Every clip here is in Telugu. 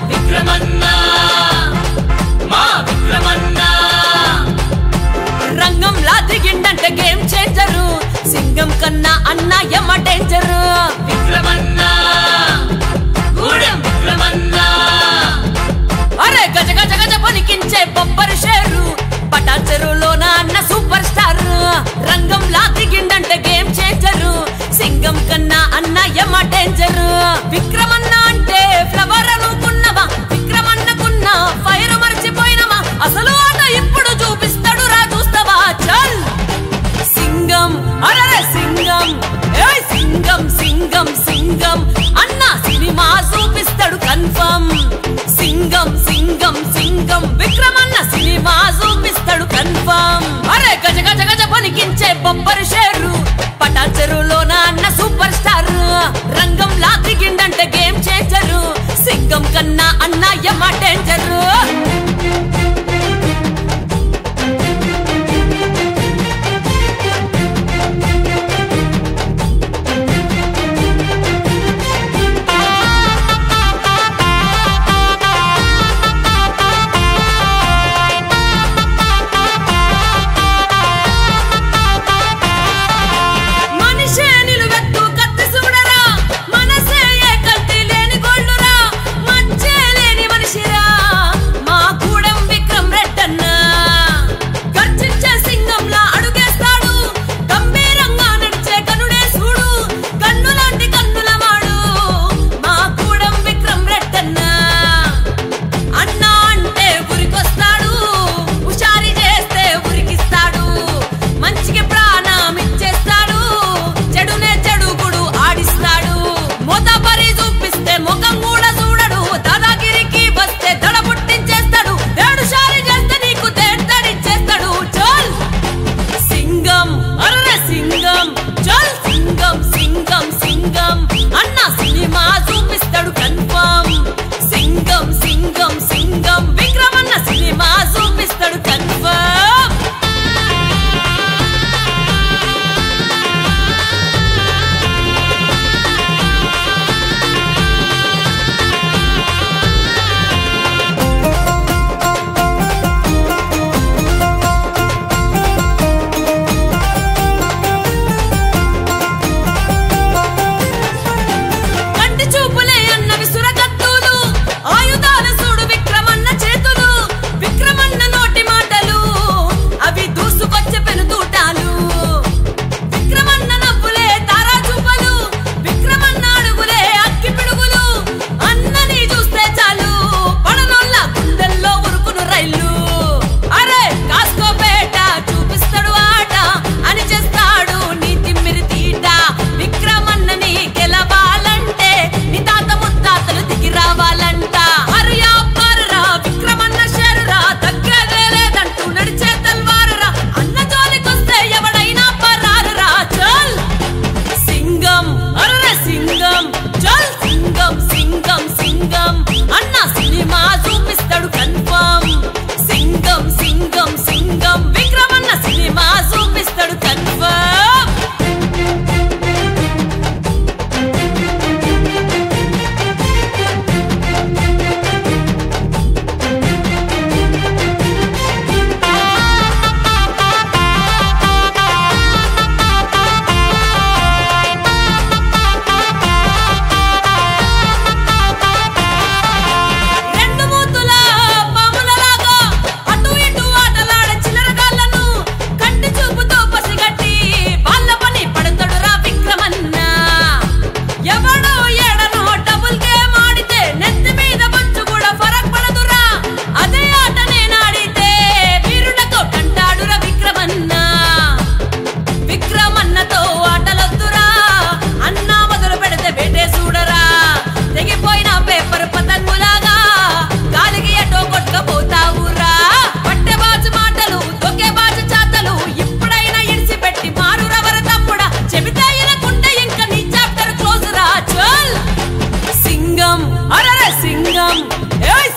విక్రమన్నా మా విక్రమన్నా రంగంలా దిగిండంటే గేమ్ చేంజరు సింగం కన్నా అన్న యమ డేంజరు విక్రమన్నా గూడెం విక్రమన్నా అరే గజ గజ గజ పనికించే బొబ్బరి షేరు పటాన్ చెరువులోన అన్న సూపర్ స్టార్ రంగంలా దిగిండంటే గేమ్ చేంజరు సింగం కన్నా అన్న యమ డేంజరు విక్రమన్న అంటే ఫ్లవర్ అనుకున్నవా విక్రమన్నకున్న ఫైర్ మర్చిపోయినవా అసలు ఆట ఇప్పుడు చూపిస్తాడు రా చూస్తావా చల్ సింగం అరే సింగం ఏ సింగం సింగం సింగం అన్న సినిమా చూపిస్తాడు కన్ఫర్మ్ సింగం సింగం సింగం విక్రమన్న సినిమా చూపిస్తాడు కన్ఫర్మ్ అరే గజ గజ గజ పనికించే బొబ్బరి షేరు పటాన్ చెరువులోన అన్న సూపర్ స్టార్ రంగంలా దిగిండంటే గేమ్ చేంజరు సింగం కన్నా అన్న యమ డేంజరు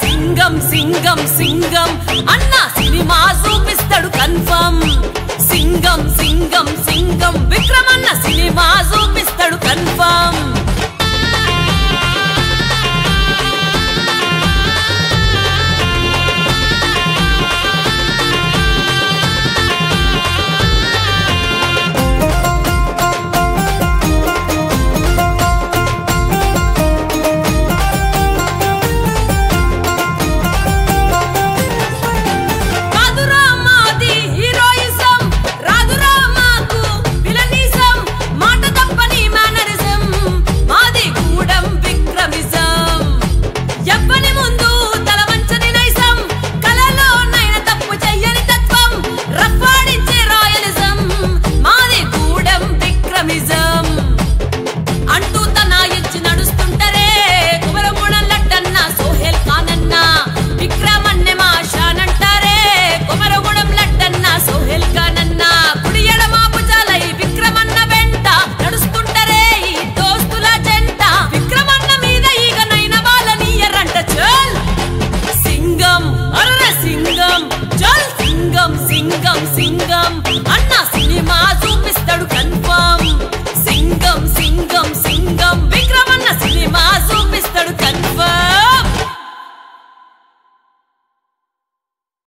సింగం సింగం సింగం అన్న సినిమా చూపిస్తాడు కన్ఫర్మ్ సింగం సింగం సింగం విక్రమన్న సినిమా చూపిస్తాడు కన్ఫర్మ్